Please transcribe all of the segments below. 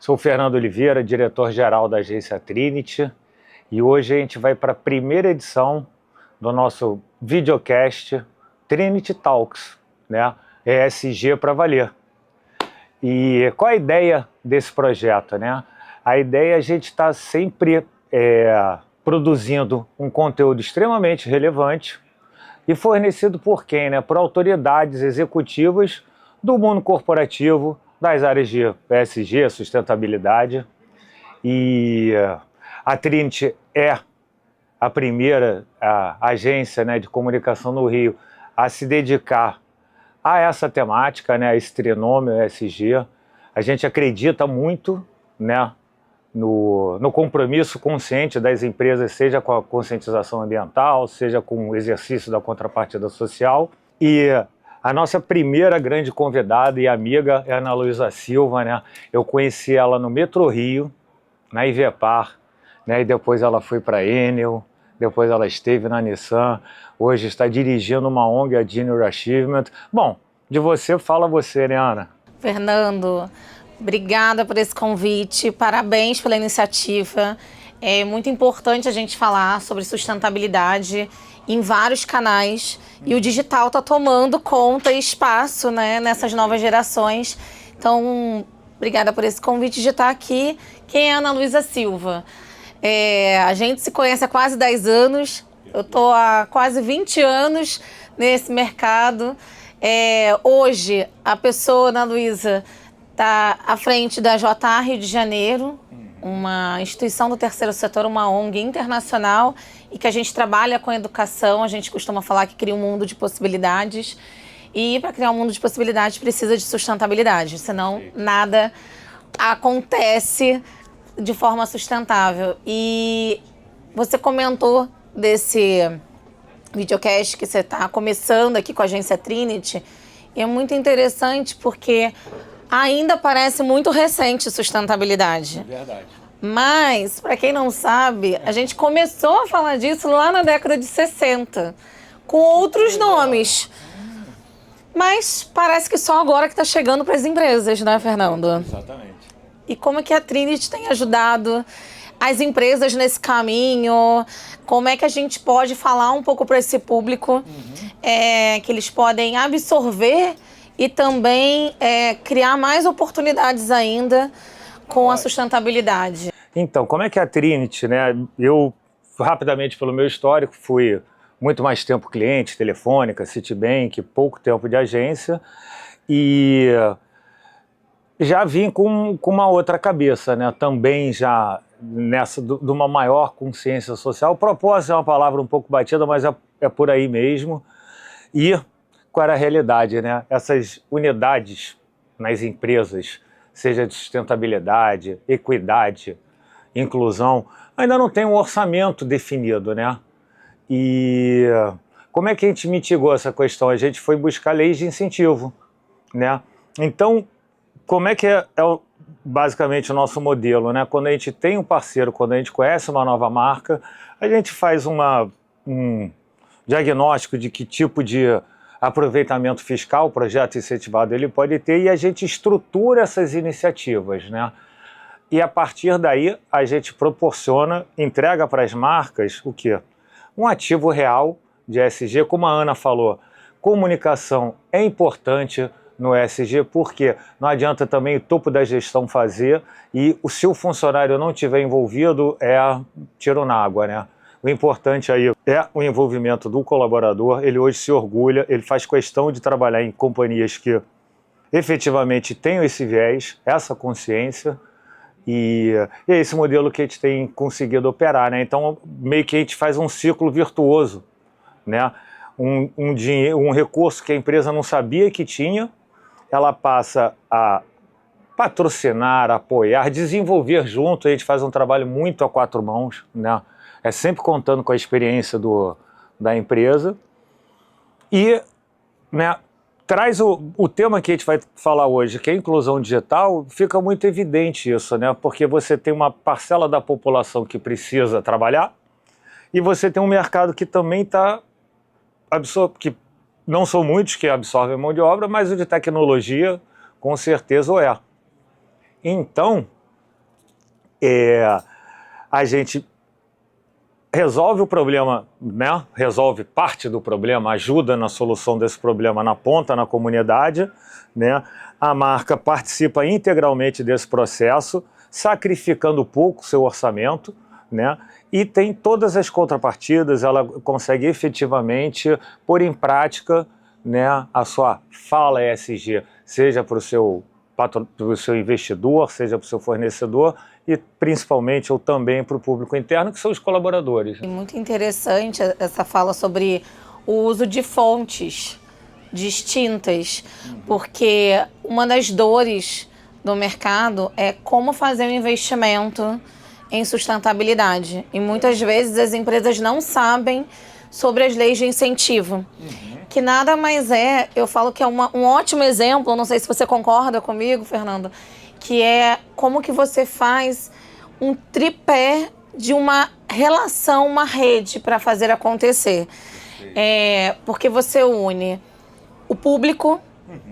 Sou Fernando Oliveira, diretor-geral da agência Trinity, e hoje a gente vai para a primeira edição do nosso videocast Trinity Talks, né? ESG para valer. E qual a ideia desse projeto, né? A ideia é a gente estar sempre produzindo um conteúdo extremamente relevante e fornecido por quem, né? Por autoridades executivas do mundo corporativo, das áreas de ESG, sustentabilidade. E a Trinity é a primeira agência, né, de comunicação no Rio a se dedicar a essa temática, né, a esse trinômio ESG. A gente acredita muito, né, no compromisso consciente das empresas, seja com a conscientização ambiental, seja com o exercício da contrapartida social. E a nossa primeira grande convidada e amiga é a Ana Luísa Silva, né? Eu conheci ela no Metrô Rio, na Ivepar, né? E depois ela foi para a Enel, depois ela esteve na Nissan, hoje está dirigindo uma ONG, a Junior Achievement. Bom, de você, fala você, né, Ana? Fernando, obrigada por esse convite, parabéns pela iniciativa. É muito importante a gente falar sobre sustentabilidade em vários canais e o digital está tomando conta e espaço, né, nessas novas gerações. Então, obrigada por esse convite de estar aqui. Quem é a Ana Luísa Silva? A gente se conhece há quase 10 anos, eu estou há quase 20 anos nesse mercado. Hoje, a pessoa, Ana Luísa, está à frente da JA Rio de Janeiro, uma instituição do terceiro setor, uma ONG internacional, e que a gente trabalha com educação. A gente costuma falar que cria um mundo de possibilidades, e para criar um mundo de possibilidades precisa de sustentabilidade, senão nada acontece de forma sustentável. E você comentou desse videocast que você está começando aqui com a agência Trinity, e é muito interessante porque ainda parece muito recente sustentabilidade. É verdade. Mas, para quem não sabe, a gente começou a falar disso lá na década de 60, com outros nomes. Mas parece que só agora que está chegando para as empresas, né, Fernando? Exatamente. E como é que a Trinity tem ajudado as empresas nesse caminho? Como é que a gente pode falar um pouco para esse público que eles podem absorver e também criar mais oportunidades ainda com a sustentabilidade? Então, como é que é a Trinity, né? Eu, rapidamente, pelo meu histórico, fui muito mais tempo cliente, Telefônica, Citibank, pouco tempo de agência, e já vim com uma outra cabeça, né? Também já nessa de uma maior consciência social. Propósito é uma palavra um pouco batida, mas é por aí mesmo. E qual era a realidade, né? Essas unidades nas empresas, seja de sustentabilidade, equidade, inclusão, ainda não tem um orçamento definido, né? E como é que a gente mitigou essa questão? A gente foi buscar leis de incentivo, né? Então, como é que é basicamente o nosso modelo, né? Quando a gente tem um parceiro, quando a gente conhece uma nova marca, a gente faz um diagnóstico de que tipo de aproveitamento fiscal o projeto incentivado ele pode ter, e a gente estrutura essas iniciativas, né? E a partir daí a gente proporciona, entrega para as marcas o quê? Um ativo real de ESG, como a Ana falou. Comunicação é importante no ESG, porque não adianta também o topo da gestão fazer e o seu funcionário não estiver envolvido, tiro na água, né? O importante aí é o envolvimento do colaborador. Ele hoje se orgulha, ele faz questão de trabalhar em companhias que efetivamente tenham esse viés, essa consciência, e é esse modelo que a gente tem conseguido operar, né? Então, meio que a gente faz um ciclo virtuoso, né? Um recurso que a empresa não sabia que tinha, ela passa a patrocinar, apoiar, desenvolver junto. A gente faz um trabalho muito a quatro mãos, né? É sempre contando com a experiência da empresa. E, né, traz o tema que a gente vai falar hoje, que é a inclusão digital. Fica muito evidente isso, né? Porque você tem uma parcela da população que precisa trabalhar e você tem um mercado que também está que não são muitos que absorvem mão de obra, mas o de tecnologia com certeza é. Então, A gente resolve o problema, né? Resolve parte do problema, ajuda na solução desse problema na ponta, na comunidade, né? A marca participa integralmente desse processo, sacrificando pouco seu orçamento, né? E tem todas as contrapartidas, ela consegue efetivamente pôr em prática, né, a sua fala ESG, seja para o seu investidor, seja para o seu fornecedor e principalmente ou também para o público interno, que são os colaboradores. E muito interessante essa fala sobre o uso de fontes distintas, porque uma das dores do mercado é como fazer um investimento em sustentabilidade. E muitas vezes as empresas não sabem sobre as leis de incentivo, que nada mais é, eu falo que é um ótimo exemplo, não sei se você concorda comigo, Fernando, que é como que você faz um tripé de uma relação, uma rede para fazer acontecer. Porque você une o público,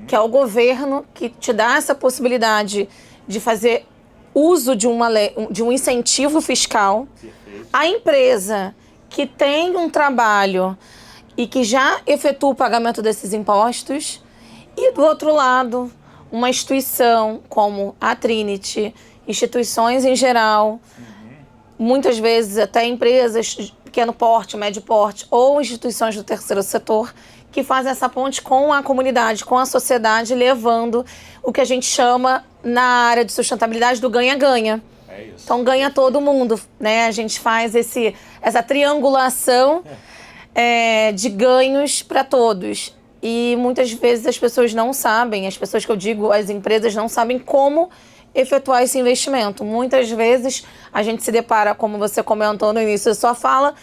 que é o governo, que te dá essa possibilidade de fazer uso de um incentivo fiscal, a empresa que tem um trabalho e que já efetua o pagamento desses impostos, e do outro lado, uma instituição como a Trinity, instituições em geral, muitas vezes até empresas de pequeno porte, médio porte, ou instituições do terceiro setor, que fazem essa ponte com a comunidade, com a sociedade, levando o que a gente chama na área de sustentabilidade do ganha-ganha. Então ganha todo mundo, né? A gente faz essa triangulação de ganhos para todos. E muitas vezes as pessoas não sabem, as pessoas que eu digo, as empresas não sabem como efetuar esse investimento. Muitas vezes a gente se depara, como você comentou no início da sua fala,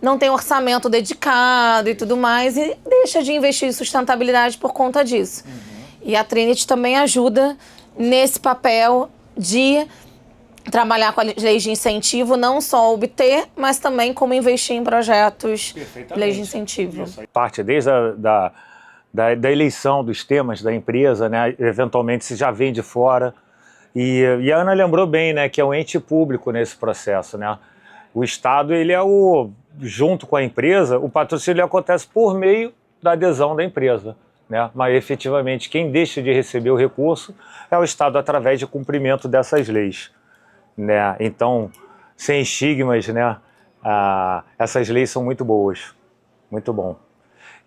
não tem orçamento dedicado e tudo mais, e deixa de investir em sustentabilidade por conta disso. E a Trinity também ajuda nesse papel de trabalhar com as leis de incentivo, não só obter, mas também como investir em projetos de leis de incentivo. Parte desde da eleição dos temas da empresa, né? Eventualmente se já vem de fora. E a Ana lembrou bem, né, que é um ente público nesse processo, né? O Estado, ele é junto com a empresa, o patrocínio acontece por meio da adesão da empresa, né? Mas efetivamente quem deixa de receber o recurso é o Estado através de cumprimento dessas leis, né? Então, sem estigmas, né? Essas leis são muito boas, muito bom.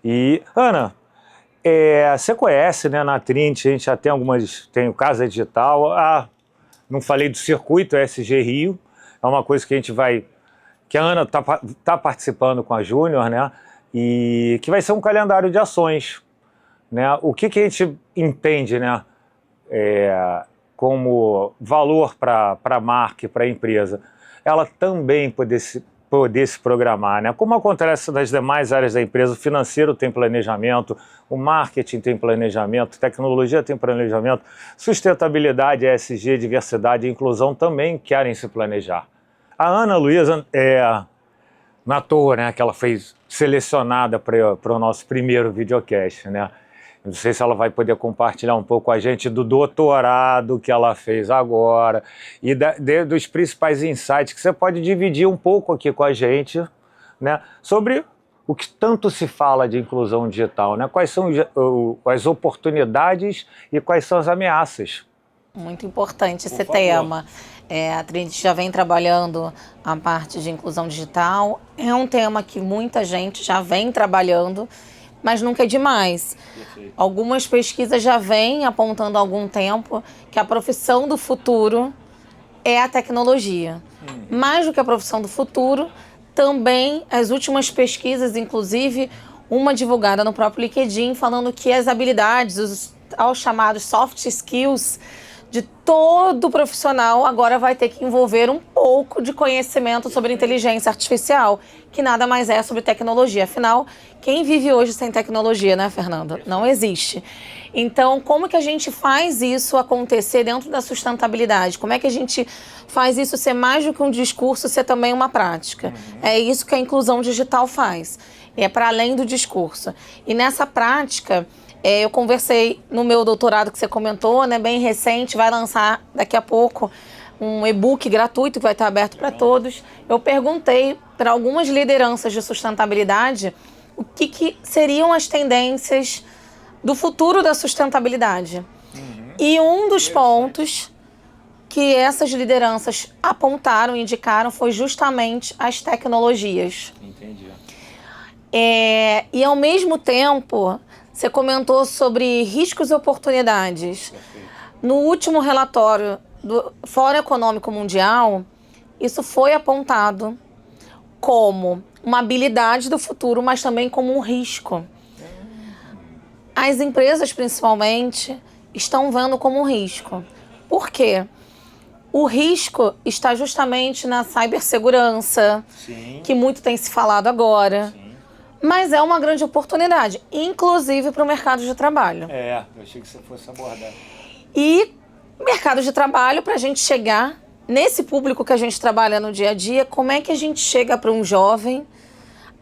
E, Ana, você conhece, né, na Trinity, a gente já tem tem o Casa Digital, não falei do circuito ESG Rio, é uma coisa que que a Ana tá participando com a Júnior, né, e que vai ser um calendário de ações, né, o que a gente entende, né, como valor para a marca e para a empresa, ela também poder se programar, né? Como acontece nas demais áreas da empresa, o financeiro tem planejamento, o marketing tem planejamento, tecnologia tem planejamento, sustentabilidade, ESG, diversidade e inclusão também querem se planejar. A Ana Luísa, na toa, né, que ela fez selecionada para o nosso primeiro videocast, né? Não sei se ela vai poder compartilhar um pouco com a gente do doutorado que ela fez agora e dos principais insights que você pode dividir um pouco aqui com a gente, né, sobre o que tanto se fala de inclusão digital, né? Quais são as oportunidades e quais são as ameaças. Muito importante esse tema. A Trinity já vem trabalhando a parte de inclusão digital. É um tema que muita gente já vem trabalhando, mas nunca é demais. Perfeito. Algumas pesquisas já vêm apontando há algum tempo que a profissão do futuro é a tecnologia. Mais do que a profissão do futuro, também as últimas pesquisas, inclusive uma divulgada no próprio LinkedIn, falando que as habilidades, os chamados soft skills de todo profissional agora vai ter que envolver um pouco de conhecimento sobre inteligência artificial, que nada mais é sobre tecnologia. Afinal, quem vive hoje sem tecnologia, né, Fernando? Não existe. Então, como que a gente faz isso acontecer dentro da sustentabilidade? Como é que a gente faz isso ser mais do que um discurso, ser também uma prática? É isso que a inclusão digital faz. É para além do discurso. E nessa prática, Eu conversei no meu doutorado que você comentou, né, bem recente, vai lançar daqui a pouco um e-book gratuito que vai estar aberto para todos. Eu perguntei para algumas lideranças de sustentabilidade o que seriam as tendências do futuro da sustentabilidade. E um dos pontos que essas lideranças apontaram, indicaram, foi justamente as tecnologias. Entendi. E ao mesmo tempo, você comentou sobre riscos e oportunidades. Perfeito. No último relatório do Fórum Econômico Mundial, isso foi apontado como uma habilidade do futuro, mas também como um risco. As empresas, principalmente, estão vendo como um risco. Por quê? O risco está justamente na cibersegurança, Sim. que muito tem se falado agora. Sim. Mas é uma grande oportunidade, inclusive para o mercado de trabalho. Eu achei que você fosse abordar. E mercado de trabalho, para a gente chegar nesse público que a gente trabalha no dia a dia, como é que a gente chega para um jovem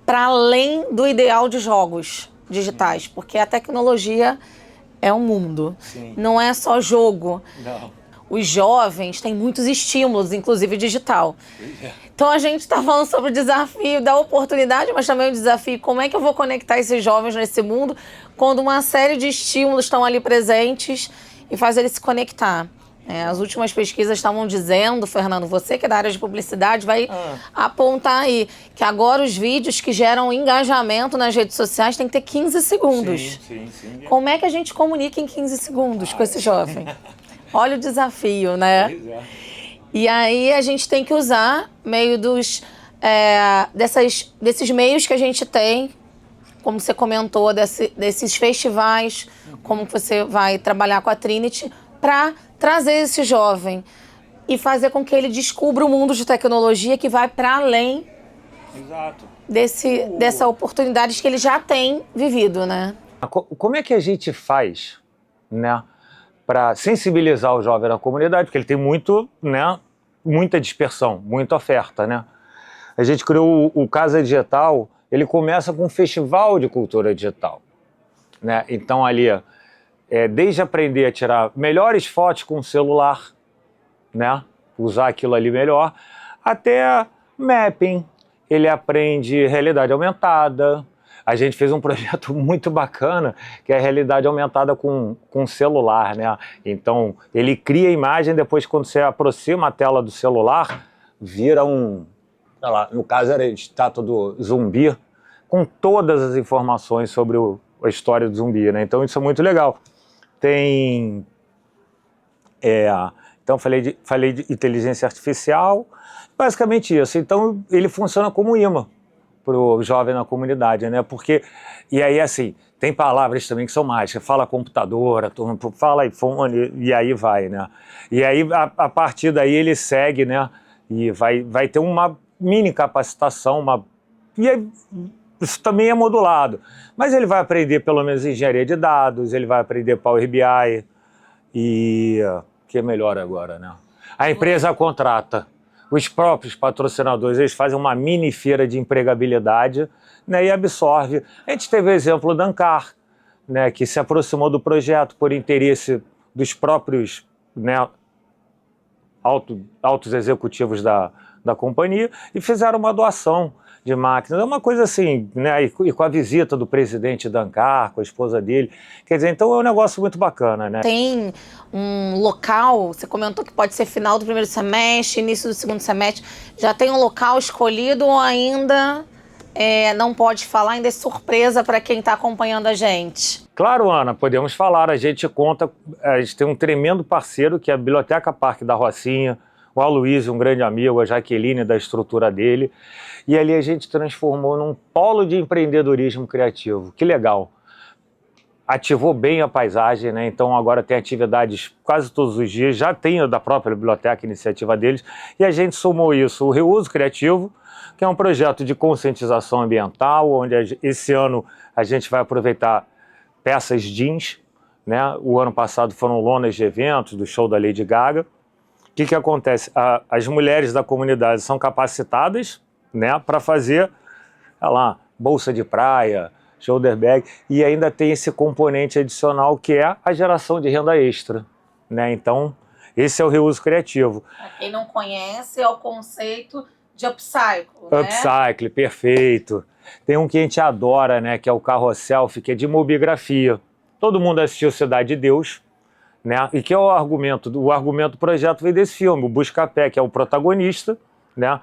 para além do ideal de jogos digitais? Porque a tecnologia é um mundo, Sim. Não é só jogo. Não. Os jovens têm muitos estímulos, inclusive digital. Então a gente está falando sobre o desafio da oportunidade, mas também o desafio, como é que eu vou conectar esses jovens nesse mundo quando uma série de estímulos estão ali presentes e fazer eles se conectar. As últimas pesquisas estavam dizendo, Fernando, você que é da área de publicidade vai apontar aí, que agora os vídeos que geram engajamento nas redes sociais têm que ter 15 segundos. Sim. Como é que a gente comunica em 15 segundos com esse jovem? Olha o desafio, né? Pois é. E aí a gente tem que usar meio desses meios que a gente tem, como você comentou, desses festivais, como você vai trabalhar com a Trinity, para trazer esse jovem e fazer com que ele descubra o mundo de tecnologia que vai para além Exato. dessa oportunidade que ele já tem vivido, né? Como é que a gente faz, né, para sensibilizar o jovem na comunidade? Porque ele tem muita dispersão, muita oferta, né? A gente criou o Casa Digital, ele começa com um festival de cultura digital, né? Então ali, desde aprender a tirar melhores fotos com o celular, né? Usar aquilo ali melhor, até mapping, ele aprende realidade aumentada. A gente fez um projeto muito bacana, que é a realidade aumentada com celular, né? Então, ele cria a imagem, depois quando você aproxima a tela do celular, vira sei lá, no caso era a estátua do zumbi, com todas as informações sobre a história do zumbi, né? Então, isso é muito legal. Então, falei de inteligência artificial, basicamente isso. Então, ele funciona como imã para o jovem na comunidade, né? Porque, e aí assim, tem palavras também que são mágicas, fala computadora, fala iPhone, e aí vai, né? E aí, a partir daí, ele segue, né? E vai ter uma mini capacitação, e aí, isso também é modulado. Mas ele vai aprender, pelo menos, engenharia de dados, ele vai aprender Power BI, e que é melhor agora, né? A empresa contrata os próprios patrocinadores, eles fazem uma mini feira de empregabilidade, né, e absorve. A gente teve o exemplo da Ancar, né, que se aproximou do projeto por interesse dos próprios, né, altos executivos da companhia e fizeram uma doação de máquinas. É uma coisa assim, né, e com a visita do presidente da Ancar, com a esposa dele. Quer dizer, então é um negócio muito bacana, né? Tem um local, você comentou que pode ser final do primeiro semestre, início do segundo semestre, já tem um local escolhido ou ainda não pode falar, ainda é surpresa para quem está acompanhando a gente? Claro, Ana, podemos falar. A gente tem um tremendo parceiro que é a Biblioteca Parque da Rocinha, o Aloysio, um grande amigo, a Jaqueline da estrutura dele, e ali a gente transformou num polo de empreendedorismo criativo. Que legal! Ativou bem a paisagem, né? Então agora tem atividades quase todos os dias, já tem da própria biblioteca, iniciativa deles, e a gente somou isso, o Reuso Criativo, que é um projeto de conscientização ambiental, onde esse ano a gente vai aproveitar peças jeans, né? O ano passado foram lonas de eventos, do show da Lady Gaga. O que acontece? As mulheres da comunidade são capacitadas, né, para fazer, bolsa de praia, shoulder bag, e ainda tem esse componente adicional que é a geração de renda extra, né? Então, esse é o reuso criativo. Para quem não conhece, é o conceito de upcycle, né? Upcycle, perfeito. Tem um que a gente adora, né, que é o carro selfie, que é de mobigrafia. Todo mundo assistiu Cidade de Deus, né? E que é o argumento do projeto veio desse filme, o Buscapé, que é o protagonista, né?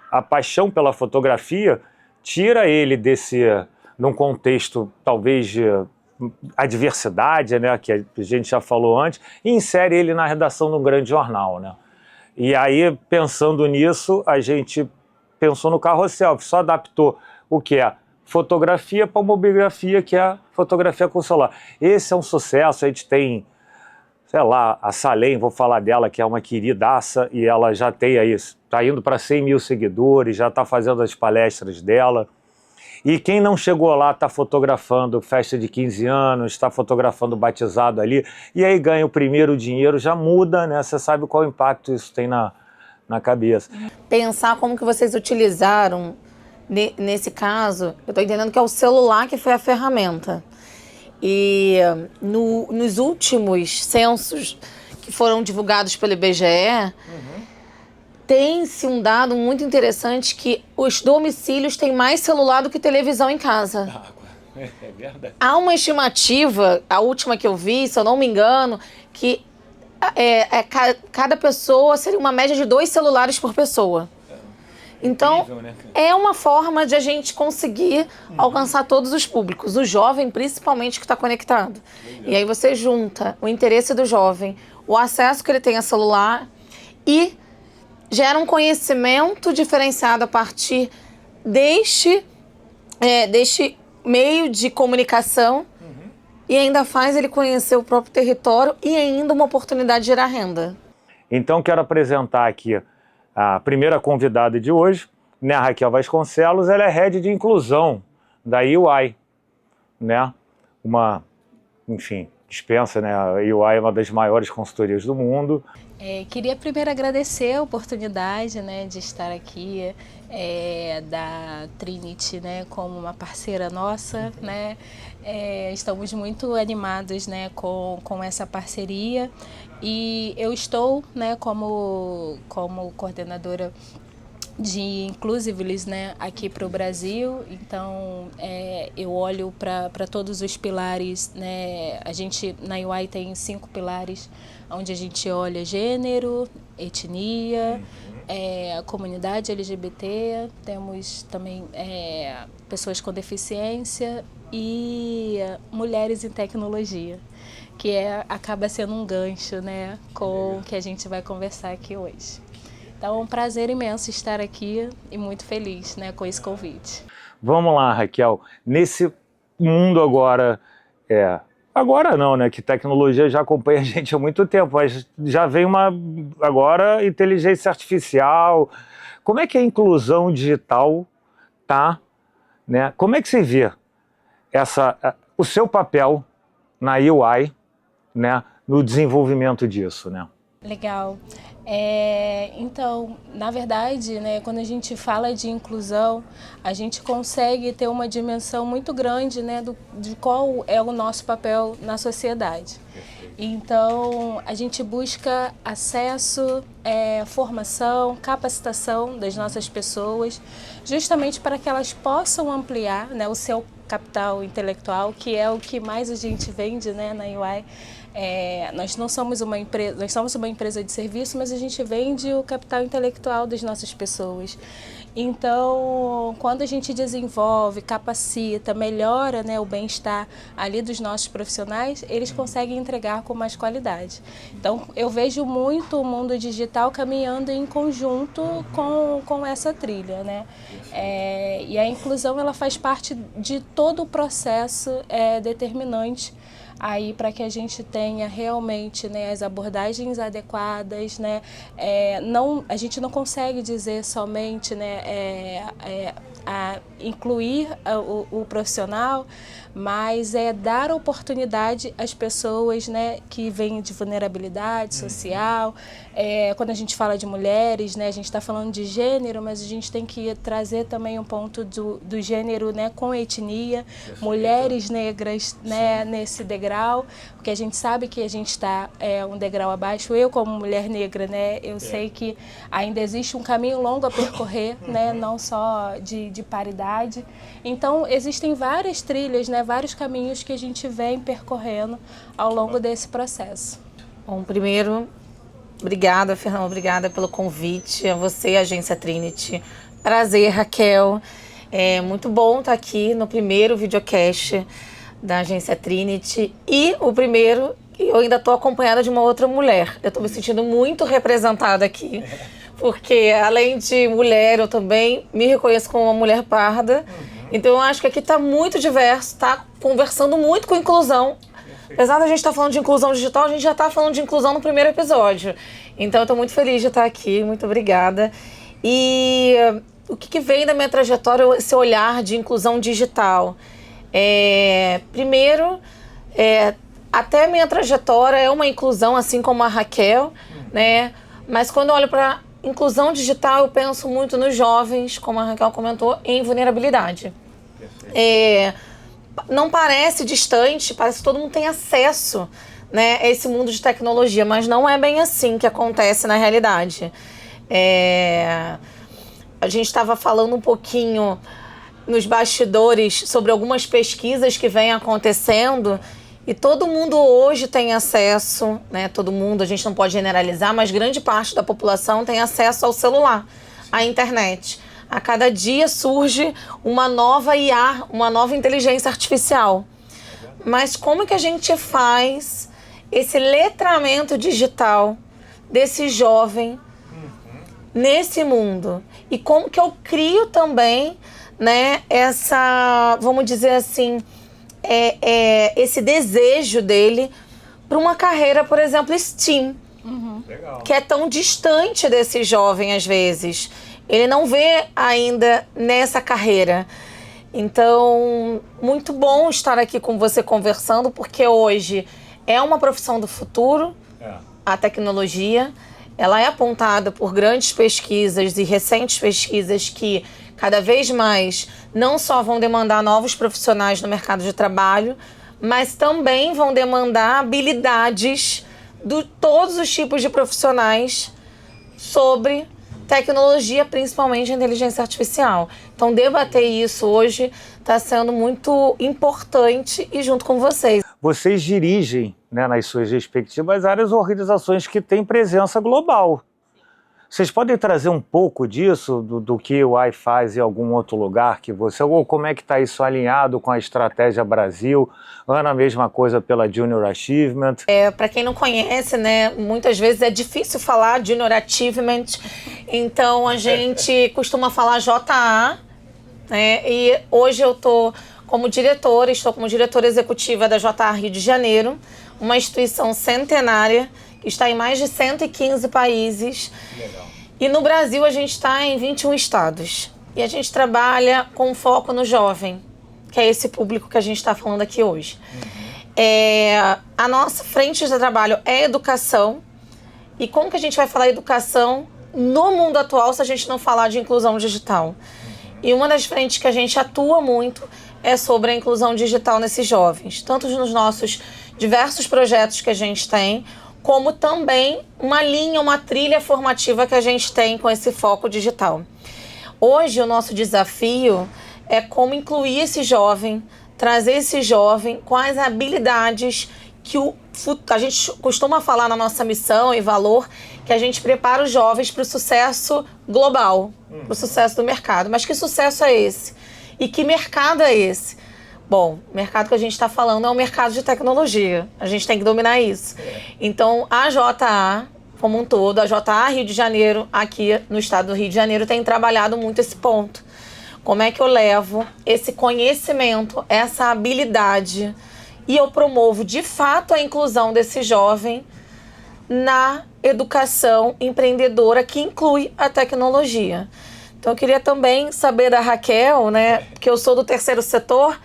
A paixão pela fotografia tira ele num contexto talvez de adversidade, né, que a gente já falou antes, e insere ele na redação de um grande jornal, né? E aí, pensando nisso, a gente pensou no carro selfie, só adaptou o que é fotografia para mobigrafia, que é fotografia com celular. Esse é um sucesso, a gente tem, sei lá, a Salem, vou falar dela, que é uma queridaça, e ela já tem aí, está indo para 100 mil seguidores, já está fazendo as palestras dela. E quem não chegou lá está fotografando festa de 15 anos, está fotografando batizado ali, e aí ganha o primeiro dinheiro, já muda, né? Você sabe qual impacto isso tem na cabeça. Pensar como que vocês utilizaram, nesse caso, eu estou entendendo que é o celular que foi a ferramenta. E nos últimos censos que foram divulgados pelo IBGE, tem-se um dado muito interessante que os domicílios têm mais celular do que televisão em casa. É verdade. Há uma estimativa, a última que eu vi, se eu não me engano, que cada pessoa seria uma média de 2 celulares por pessoa. Então, incrível, né? é uma forma de a gente conseguir alcançar todos os públicos, o jovem principalmente que está conectado. Legal. E aí você junta o interesse do jovem, o acesso que ele tem a celular e gera um conhecimento diferenciado a partir deste meio de comunicação e ainda faz ele conhecer o próprio território e ainda uma oportunidade de gerar renda. Então, quero apresentar aqui a primeira convidada de hoje, né, a Raquel Vasconcelos. Ela é head de inclusão da UI, né? Enfim, dispensa, né? A UI é uma das maiores consultorias do mundo. Queria primeiro agradecer a oportunidade, né, de estar aqui, da Trinity, né, como uma parceira nossa, né. Estamos muito animados, né, com essa parceria, e eu estou, né, como coordenadora de Inclusivities, né, aqui para o Brasil. Então, eu olho para todos os pilares, né. A gente na UI tem 5 pilares, onde a gente olha gênero, etnia, a comunidade LGBT, temos também pessoas com deficiência e mulheres em tecnologia, que acaba sendo um gancho, né, com o que a gente vai conversar aqui hoje. Então, é um prazer imenso estar aqui e muito feliz, né, com esse convite. Vamos lá, Raquel. Nesse mundo agora, agora não, né, que tecnologia já acompanha a gente há muito tempo, mas já vem agora inteligência artificial. Como é que a inclusão digital tá, né? Como é que você vê o seu papel na UI, né, no desenvolvimento disso, né? Legal. Então, na verdade, né, quando a gente fala de inclusão, a gente consegue ter uma dimensão muito grande, né, de qual é o nosso papel na sociedade. Então, a gente busca acesso, formação, capacitação das nossas pessoas, justamente para que elas possam ampliar, né, o seu capital intelectual, que é o que mais a gente vende, né, na UI. Nós não somos uma empresa, nós somos uma empresa de serviço, mas a gente vende o capital intelectual das nossas pessoas. Então, quando a gente desenvolve, capacita, melhora, né, o bem-estar ali dos nossos profissionais, eles conseguem entregar com mais qualidade. Então, eu vejo muito o mundo digital caminhando em conjunto com essa trilha, né? E a inclusão, ela faz parte de todo o processo determinante aí para que a gente tenha realmente, né, as abordagens adequadas, né, a gente não consegue dizer somente, né, a incluir o profissional, mas dar oportunidade às pessoas, né, que vêm de vulnerabilidade social. Quando a gente fala de mulheres, né, a gente está falando de gênero, mas a gente tem que trazer também um ponto do gênero, né, com etnia, perfeito. Mulheres negras, né, nesse degrau, porque a gente sabe que a gente está um degrau abaixo. Eu, como mulher negra, né, eu sei que ainda existe um caminho longo a percorrer, né, não só de paridade. Então, existem várias trilhas, né, vários caminhos que a gente vem percorrendo ao longo desse processo. Bom, primeiro, obrigada, Fernanda, obrigada pelo convite, a você e a Agência Trinity. Prazer, Raquel. É muito bom estar aqui no primeiro videocast da Agência Trinity e o primeiro, eu ainda estou acompanhada de uma outra mulher. Eu estou me sentindo muito representada aqui, porque além de mulher, eu também me reconheço como uma mulher parda. Então eu acho que aqui está muito diverso, está conversando muito com inclusão. Apesar da gente estar falando de inclusão digital, a gente já está falando de inclusão no primeiro episódio. Então eu estou muito feliz de estar aqui, muito obrigada. E o que vem da minha trajetória, esse olhar de inclusão digital? Primeiro, até a minha trajetória é uma inclusão, assim como a Raquel, né? Mas quando eu olho para inclusão digital, eu penso muito nos jovens, como a Raquel comentou, em vulnerabilidade. Não parece distante, parece que todo mundo tem acesso, né, a esse mundo de tecnologia, mas não é bem assim que acontece na realidade. A gente estava falando um pouquinho nos bastidores sobre algumas pesquisas que vêm acontecendo e todo mundo hoje tem acesso, né? Todo mundo, a gente não pode generalizar, mas grande parte da população tem acesso ao celular, à internet. A cada dia surge uma nova IA, uma nova inteligência artificial. Mas como que a gente faz esse letramento digital desse jovem nesse mundo? E como que eu crio também, né, vamos dizer assim, esse desejo dele para uma carreira, por exemplo, STEAM, que é tão distante desse jovem às vezes. Ele não vê ainda nessa carreira. Então, muito bom estar aqui com você conversando, porque hoje é uma profissão do futuro, a tecnologia. Ela é apontada por grandes pesquisas e recentes pesquisas que cada vez mais não só vão demandar novos profissionais no mercado de trabalho, mas também vão demandar habilidades de todos os tipos de profissionais sobre tecnologia, principalmente a inteligência artificial. Então, debater isso hoje está sendo muito importante e junto com vocês. Vocês dirigem, né, nas suas respectivas áreas, organizações que têm presença global. Vocês podem trazer um pouco disso, do que o AI faz em algum outro lugar que você... Ou como é que está isso alinhado com a Estratégia Brasil? Ana, a mesma coisa pela Junior Achievement. Para quem não conhece, né, muitas vezes é difícil falar Junior Achievement, então a gente costuma falar JA, né, e hoje eu estou como diretora executiva da JA Rio de Janeiro, uma instituição centenária, que está em mais de 115 países. Legal. E no Brasil a gente está em 21 estados. E a gente trabalha com foco no jovem, que é esse público que a gente está falando aqui hoje. A nossa frente de trabalho é educação. E como que a gente vai falar educação no mundo atual se a gente não falar de inclusão digital? E uma das frentes que a gente atua muito é sobre a inclusão digital nesses jovens. Tanto nos nossos diversos projetos que a gente tem, como também uma trilha formativa que a gente tem com esse foco digital. Hoje, o nosso desafio é como incluir esse jovem, trazer esse jovem com as habilidades que a gente costuma falar na nossa missão e valor, que a gente prepara os jovens para o sucesso global, para o sucesso do mercado. Mas que sucesso é esse? E que mercado é esse? Bom, o mercado que a gente está falando é um mercado de tecnologia. A gente tem que dominar isso. Então, a JA, como um todo, a JA Rio de Janeiro, aqui no estado do Rio de Janeiro, tem trabalhado muito esse ponto. Como é que eu levo esse conhecimento, essa habilidade e eu promovo de fato a inclusão desse jovem na educação empreendedora que inclui a tecnologia. Então eu queria também saber da Raquel, né, que eu sou do terceiro setor,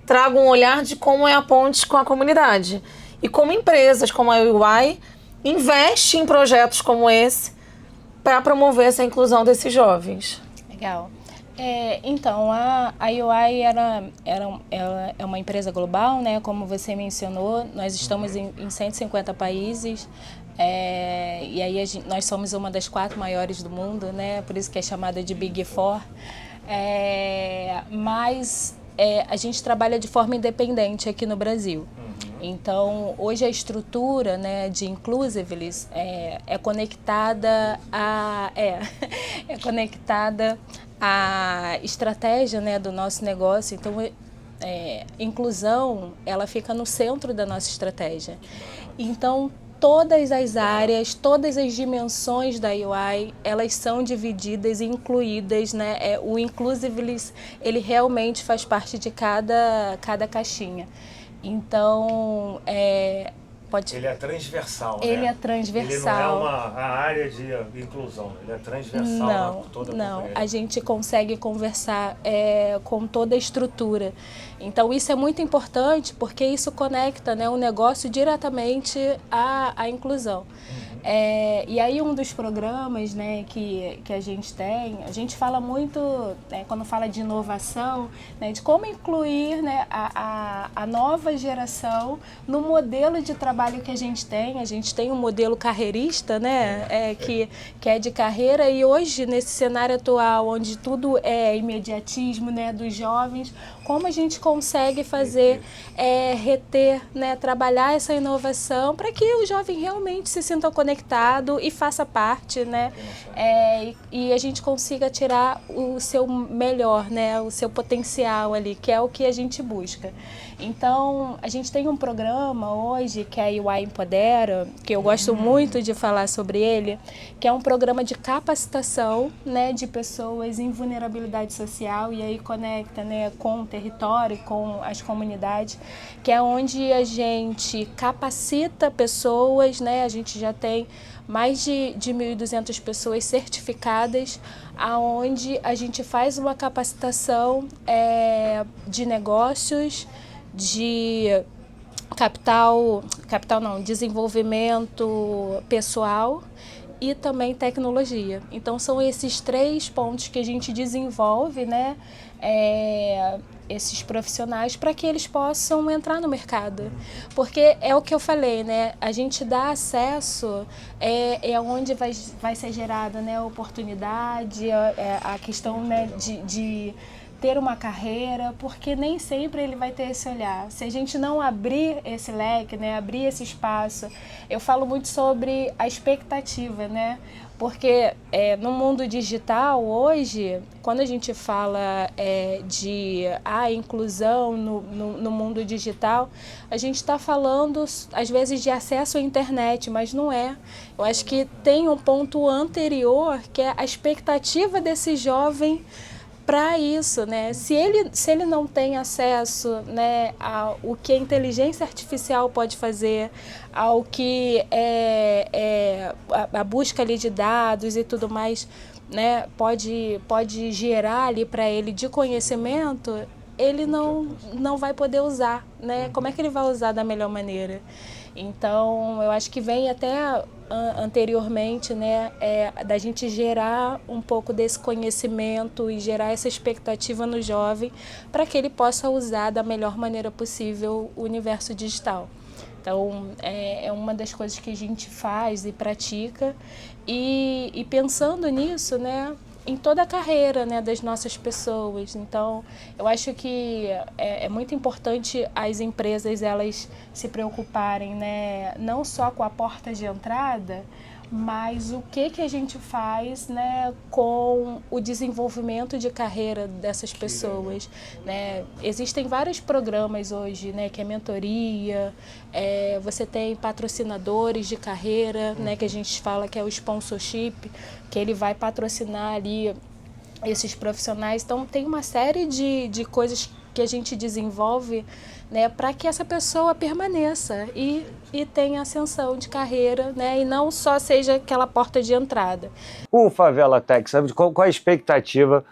trago um olhar de como é a ponte com a comunidade e como empresas como a UI investe em projetos como esse para promover essa inclusão desses jovens. Legal. Então, a UI ela é uma empresa global, né? Como você mencionou, nós estamos em 150 países, e aí nós somos uma das 4 maiores do mundo, né? Por isso que é chamada de Big Four. Mas a gente trabalha de forma independente aqui no Brasil. Então, hoje a estrutura, né, de Inclusiveless é conectada à estratégia, né, do nosso negócio. Então, inclusão, ela fica no centro da nossa estratégia. Então, todas as áreas, todas as dimensões da UI, elas são divididas e incluídas, né? O Inclusiveless, ele realmente faz parte de cada caixinha. Então, Ele é transversal, né? Ele é transversal. Ele não é a área de inclusão, ele é transversal. Não. A gente consegue conversar com toda a estrutura. Então, isso é muito importante porque isso conecta, né, o negócio diretamente à inclusão. E aí um dos programas, né, que a gente fala muito, quando fala de inovação, né, de como incluir, né, a nova geração no modelo de trabalho que a gente tem um modelo carreirista, né, que é de carreira, e hoje nesse cenário atual onde tudo é imediatismo, né, dos jovens, como a gente consegue fazer, reter, né, trabalhar essa inovação para que o jovem realmente se sinta conectado e faça parte, né, e a gente consiga tirar o seu melhor, né, o seu potencial ali, que é o que a gente busca. Então, a gente tem um programa hoje que é a UI Empodera, que eu gosto muito de falar sobre ele, que é um programa de capacitação, né, de pessoas em vulnerabilidade social, e aí conecta, né, com o território, com as comunidades, que é onde a gente capacita pessoas, né, a gente já tem mais de 1.200 pessoas certificadas, aonde a gente faz uma capacitação de negócios, de desenvolvimento pessoal e também tecnologia. Então são esses 3 pontos que a gente desenvolve, né, esses profissionais para que eles possam entrar no mercado. Porque é o que eu falei, né, a gente dá acesso, onde vai ser gerada, né, oportunidade, a questão, né, de ter uma carreira, porque nem sempre ele vai ter esse olhar. Se a gente não abrir esse leque, né, abrir esse espaço, eu falo muito sobre a expectativa, né? Porque no mundo digital hoje, quando a gente fala de inclusão no mundo digital, a gente está falando às vezes de acesso à internet, mas não é. Eu acho que tem um ponto anterior, que é a expectativa desse jovem para isso, né? Se ele não tem acesso, né, ao que a inteligência artificial pode fazer, ao que a busca ali de dados e tudo mais, né, pode gerar ali para ele de conhecimento, ele não vai poder usar, né? Como é que ele vai usar da melhor maneira? Então, eu acho que vem até anteriormente, né, da gente gerar um pouco desse conhecimento e gerar essa expectativa no jovem para que ele possa usar da melhor maneira possível o universo digital. Então, é uma das coisas que a gente faz e pratica, e pensando nisso, né, em toda a carreira, né, das nossas pessoas. Então, eu acho que é muito importante as empresas elas se preocuparem, né, não só com a porta de entrada, mas o que a gente faz, né, com o desenvolvimento de carreira dessas pessoas, né? Existem vários programas hoje, né, que é mentoria, você tem patrocinadores de carreira, né, que a gente fala que é o sponsorship, que ele vai patrocinar ali esses profissionais. Então, tem uma série de coisas que a gente desenvolve, né, para que essa pessoa permaneça e tenha ascensão de carreira, né, e não só seja aquela porta de entrada. O Favela Tech Summit, qual a expectativa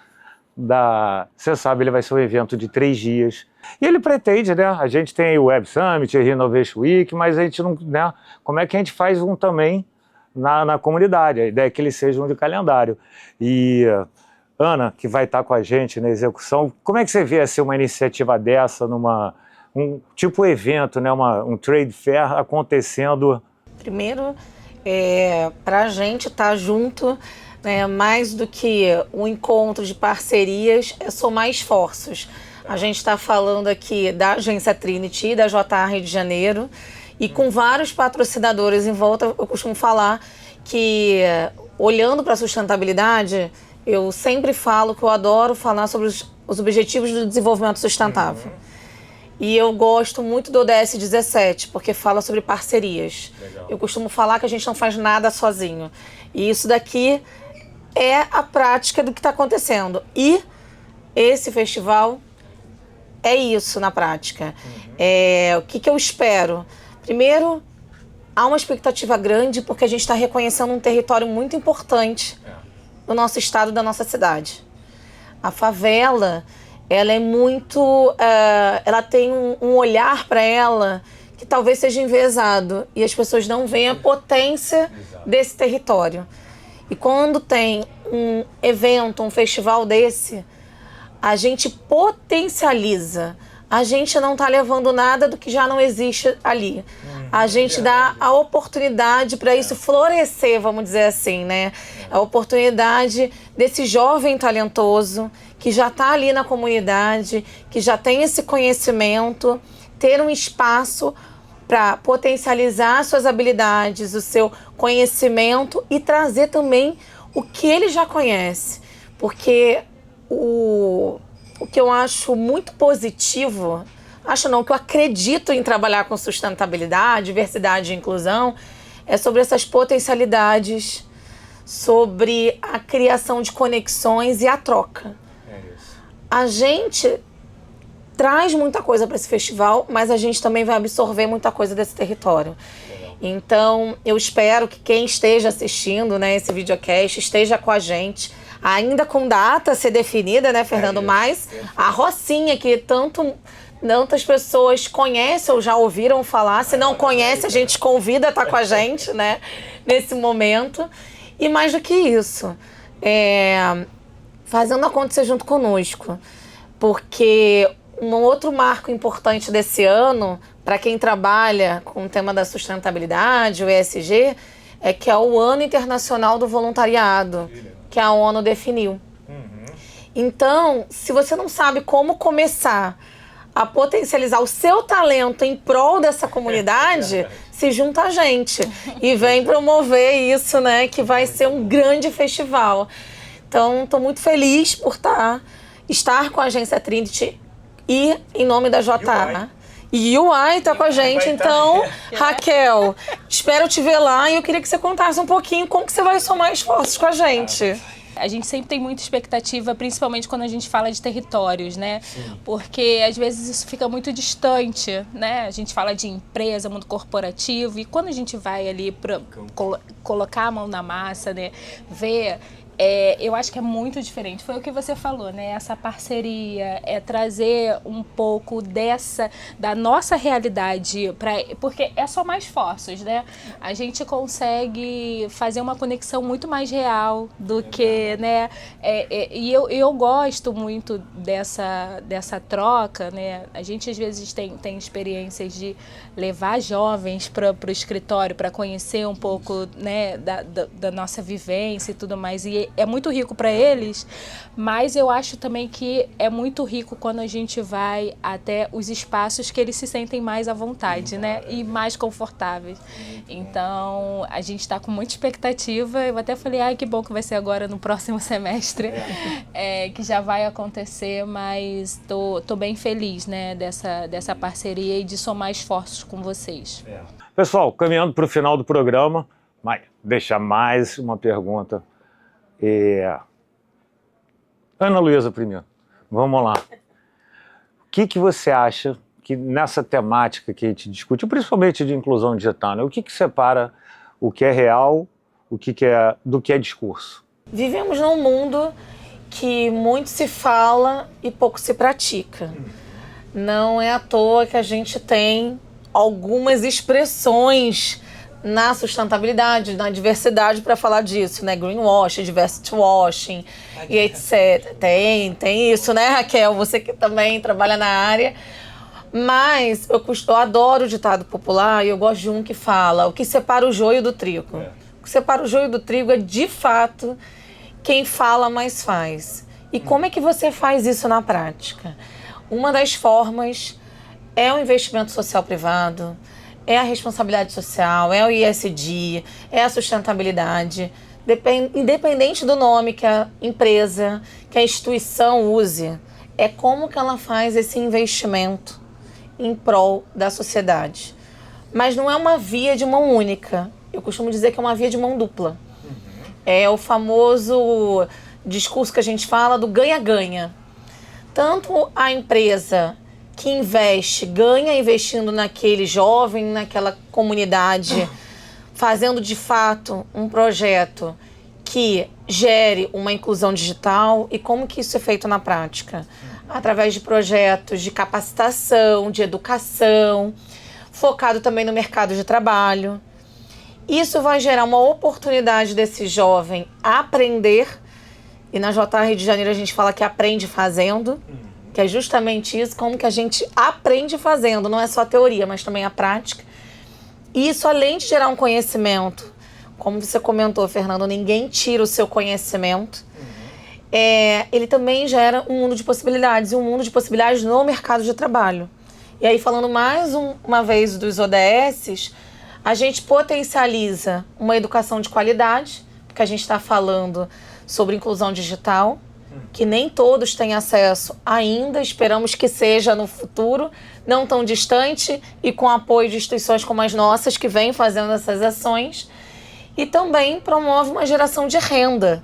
Você sabe, ele vai ser um evento de 3 dias. E ele pretende, né? A gente tem o Web Summit, a Renovation Week, mas a gente não, né? Como é que a gente faz um também na comunidade? A ideia é que ele seja um de calendário. E Ana, que vai estar com a gente na execução, como é que você vê assim, uma iniciativa dessa, um tipo evento, né? Um trade fair acontecendo? Primeiro, para a gente estar junto, né, mais do que um encontro de parcerias, é somar esforços. A gente está falando aqui da Agência Trinity, da JA Rio de Janeiro, e com vários patrocinadores em volta. Eu costumo falar que, olhando para a sustentabilidade, eu sempre falo que eu adoro falar sobre os Objetivos do Desenvolvimento Sustentável. E eu gosto muito do ODS 17, porque fala sobre parcerias. Legal. Eu costumo falar que a gente não faz nada sozinho. E isso daqui é a prática do que está acontecendo. E esse festival é isso na prática. O que eu espero? Primeiro, há uma expectativa grande porque a gente está reconhecendo um território muito importante do nosso estado, da nossa cidade. A favela, ela é muito... ela tem um olhar para ela que talvez seja enviesado e as pessoas não veem a potência desse território. E quando tem um evento, um festival desse, a gente potencializa. A gente não está levando nada do que já não existe ali. A gente dá a oportunidade para isso florescer, vamos dizer assim, né? A oportunidade desse jovem talentoso que já está ali na comunidade, que já tem esse conhecimento, ter um espaço para potencializar suas habilidades, o seu conhecimento e trazer também o que ele já conhece. Porque o que eu acho muito positivo, o que eu acredito em trabalhar com sustentabilidade, diversidade e inclusão, é sobre essas potencialidades, sobre a criação de conexões e a troca. É isso. A gente traz muita coisa para esse festival, mas a gente também vai absorver muita coisa desse território. Legal. Então, eu espero que quem esteja assistindo, né, esse videocast esteja com a gente, ainda com data a ser definida, né, Fernando? Mas a Rocinha, que tantas pessoas conhecem ou já ouviram falar, se não conhece, a gente convida a estar com a gente, né, nesse momento. E mais do que isso, fazendo acontecer junto conosco, porque um outro marco importante desse ano, para quem trabalha com o tema da sustentabilidade, o ESG, é que é o Ano Internacional do Voluntariado, que a ONU definiu. Então, se você não sabe como começar a potencializar o seu talento em prol dessa comunidade, se junta a gente e vem promover isso, né, que vai ser um grande festival. Então, estou muito feliz por estar com a Agência Trinity e em nome da JA. E o UI está com a gente, então, Raquel, espero te ver lá e eu queria que você contasse um pouquinho como que você vai somar esforços com a gente. A gente sempre tem muita expectativa, principalmente quando a gente fala de territórios, né? Sim. Porque às vezes isso fica muito distante, né? A gente fala de empresa, mundo corporativo, e quando a gente vai ali para colocar a mão na massa, né? Ver... eu acho que é muito diferente. Foi o que você falou, né? Essa parceria, trazer um pouco da nossa realidade, porque é só mais esforços, né? A gente consegue fazer uma conexão muito mais real do que, né? E eu gosto muito dessa troca, né? A gente às vezes tem experiências de levar jovens para o escritório para conhecer um pouco, né, da nossa vivência e tudo mais. E é muito rico para eles, mas eu acho também que é muito rico quando a gente vai até os espaços que eles se sentem mais à vontade, né? E mais confortáveis. Então, a gente está com muita expectativa. Eu até falei, que bom que vai ser agora no próximo semestre, que já vai acontecer, mas tô bem feliz, né, dessa parceria e de somar esforços com vocês. Pessoal, caminhando para o final do programa, mas deixa mais uma pergunta. Ana Luísa primeiro, vamos lá. que você acha que nessa temática que a gente discute, principalmente de inclusão digital, né, o que separa o que é real, do que é discurso? Vivemos num mundo que muito se fala e pouco se pratica. Não é à toa que a gente tem algumas expressões na sustentabilidade, na diversidade para falar disso, né? Greenwashing, diversity washing e etc. Tem isso, né, Raquel? Você que também trabalha na área. Mas eu adoro o ditado popular e eu gosto de um que fala: o que separa o joio do trigo. O que separa o joio do trigo é, de fato, quem fala mais faz. E como é que você faz isso na prática? Uma das formas é o investimento social privado, é a responsabilidade social, é o ISD, é a sustentabilidade. Independente do nome que a empresa, que a instituição use, é como que ela faz esse investimento em prol da sociedade. Mas não é uma via de mão única. Eu costumo dizer que é uma via de mão dupla. É o famoso discurso que a gente fala do ganha-ganha. Tanto a empresa que investe, ganha investindo naquele jovem, naquela comunidade, fazendo de fato um projeto que gere uma inclusão digital. E como que isso é feito na prática? Através de projetos de capacitação, de educação, focado também no mercado de trabalho. Isso vai gerar uma oportunidade desse jovem aprender, e na JR Rio de Janeiro a gente fala que aprende fazendo, que é justamente isso, como que a gente aprende fazendo, não é só a teoria, mas também a prática. E isso, além de gerar um conhecimento, como você comentou, Fernando, ninguém tira o seu conhecimento, ele também gera um mundo de possibilidades, e um mundo de possibilidades no mercado de trabalho. E aí, falando mais uma vez dos ODSs, a gente potencializa uma educação de qualidade, porque a gente está falando sobre inclusão digital, que nem todos têm acesso ainda, esperamos que seja no futuro, não tão distante, e com apoio de instituições como as nossas, que vêm fazendo essas ações, e também promove uma geração de renda.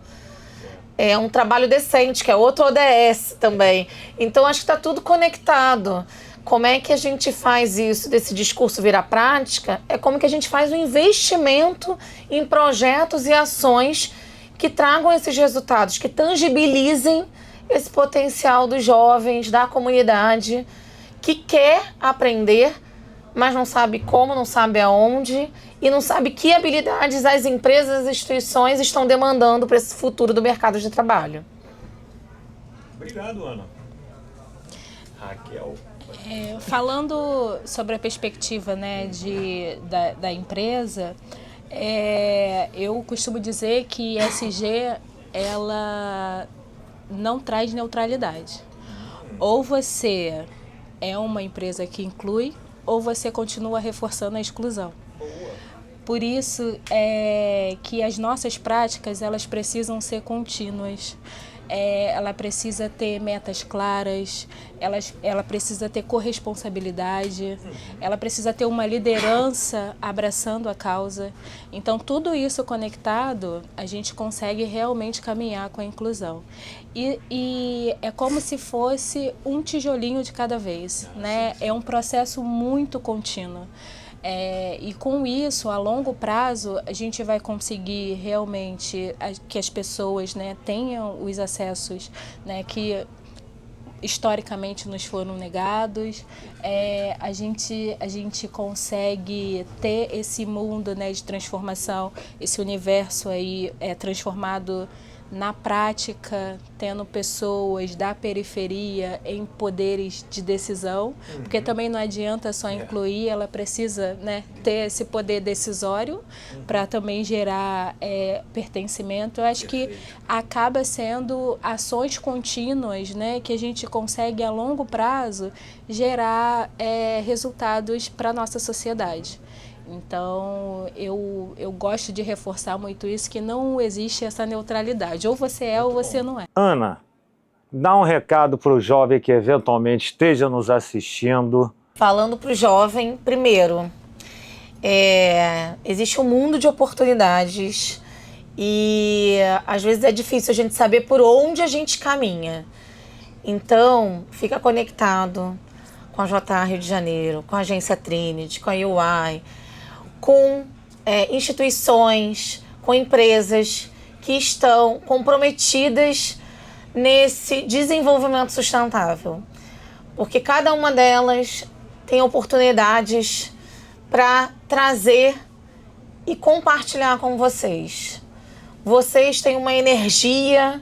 É um trabalho decente, que é outro ODS também. Então, acho que está tudo conectado. Como é que a gente faz isso, desse discurso virar prática? É como que a gente faz o investimento em projetos e ações que tragam esses resultados, que tangibilizem esse potencial dos jovens, da comunidade, que quer aprender, mas não sabe como, não sabe aonde, e não sabe que habilidades as empresas, as instituições estão demandando para esse futuro do mercado de trabalho. Obrigado, Ana. Raquel. Falando sobre a perspectiva, né, da empresa, eu costumo dizer que ESG, ela não traz neutralidade. Ou você é uma empresa que inclui, ou você continua reforçando a exclusão. Por isso que as nossas práticas, elas precisam ser contínuas. Ela precisa ter metas claras, ela precisa ter corresponsabilidade, ela precisa ter uma liderança abraçando a causa. Então, tudo isso conectado, a gente consegue realmente caminhar com a inclusão. E é como se fosse um tijolinho de cada vez, né? É um processo muito contínuo. E com isso, a longo prazo, a gente vai conseguir realmente que as pessoas, né, tenham os acessos, né, que historicamente nos foram negados. A gente consegue ter esse mundo, né, de transformação, esse universo aí transformado na prática, tendo pessoas da periferia em poderes de decisão, porque também não adianta só incluir, ela precisa, né, ter esse poder decisório para também gerar pertencimento. Eu acho que acaba sendo ações contínuas, né, que a gente consegue a longo prazo gerar resultados para a nossa sociedade. Então, eu gosto de reforçar muito isso, que não existe essa neutralidade. Ou você é ou você não é. Ana, dá um recado para o jovem que eventualmente esteja nos assistindo. Falando para o jovem, primeiro, existe um mundo de oportunidades e às vezes é difícil a gente saber por onde a gente caminha. Então, fica conectado com a JA Rio de Janeiro, com a agência Trinity, com a UI, com instituições, com empresas que estão comprometidas nesse desenvolvimento sustentável. Porque cada uma delas tem oportunidades para trazer e compartilhar com vocês. Vocês têm uma energia,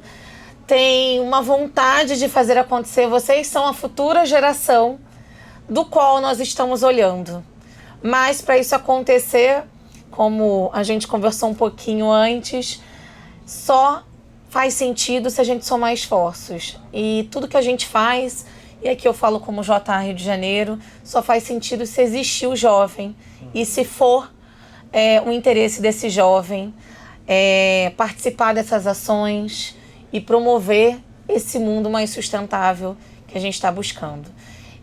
têm uma vontade de fazer acontecer. Vocês são a futura geração do qual nós estamos olhando. Mas para isso acontecer, como a gente conversou um pouquinho antes, só faz sentido se a gente somar esforços. E tudo que a gente faz, e aqui eu falo como JA Rio de Janeiro, só faz sentido se existir o jovem e se for o interesse desse jovem participar dessas ações e promover esse mundo mais sustentável que a gente está buscando.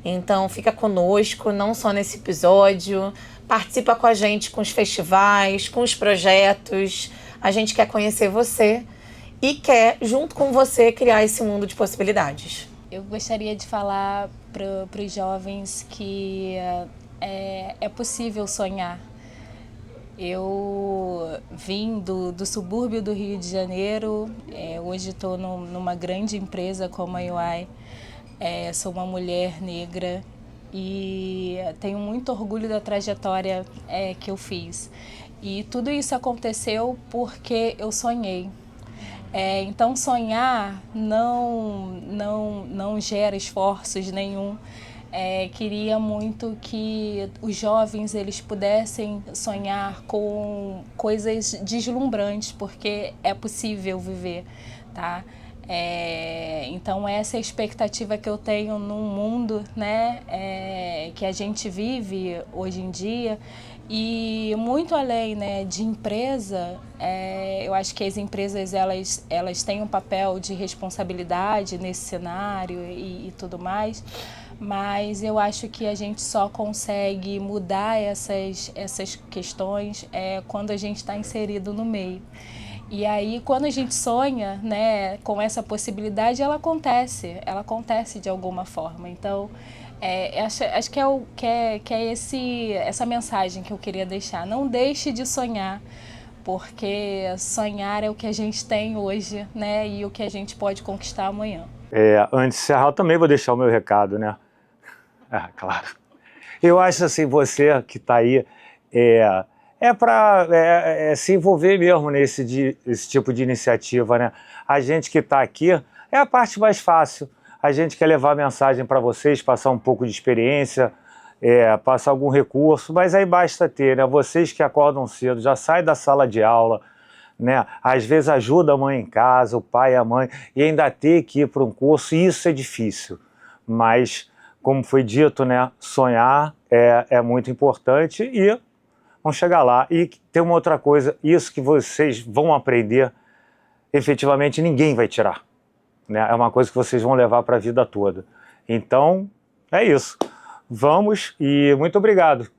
Então fica conosco, não só nesse episódio, participa com a gente com os festivais, com os projetos. A gente quer conhecer você e quer, junto com você, criar esse mundo de possibilidades. Eu gostaria de falar para os jovens que é possível sonhar. Eu vim do subúrbio do Rio de Janeiro, hoje estou numa grande empresa como a UI, sou uma mulher negra e tenho muito orgulho da trajetória que eu fiz. E tudo isso aconteceu porque eu sonhei. Então sonhar não gera esforços nenhum. Queria muito que os jovens eles pudessem sonhar com coisas deslumbrantes, porque é possível viver, tá? Então essa é a expectativa que eu tenho num mundo, né, que a gente vive hoje em dia. E muito além, né, de empresa, eu acho que as empresas elas têm um papel de responsabilidade nesse cenário e tudo mais, mas eu acho que a gente só consegue mudar essas questões quando a gente está inserido no meio. E aí, quando a gente sonha, né, com essa possibilidade, ela acontece de alguma forma. Então, acho que é essa mensagem que eu queria deixar. Não deixe de sonhar, porque sonhar é o que a gente tem hoje, né, e o que a gente pode conquistar amanhã. Antes de encerrar, eu também vou deixar o meu recado, né? Claro. Eu acho assim, você que está aí, para se envolver mesmo esse tipo de iniciativa, né? A gente que está aqui é a parte mais fácil. A gente quer levar a mensagem para vocês, passar um pouco de experiência, passar algum recurso, mas aí basta ter, né? Vocês que acordam cedo, já saem da sala de aula, né? Às vezes ajuda a mãe em casa, o pai e a mãe, e ainda ter que ir para um curso, e isso é difícil. Mas, como foi dito, né? Sonhar é muito importante e vão chegar lá. E tem uma outra coisa, isso que vocês vão aprender, efetivamente ninguém vai tirar. Né? É uma coisa que vocês vão levar para a vida toda. Então, é isso. Vamos e muito obrigado.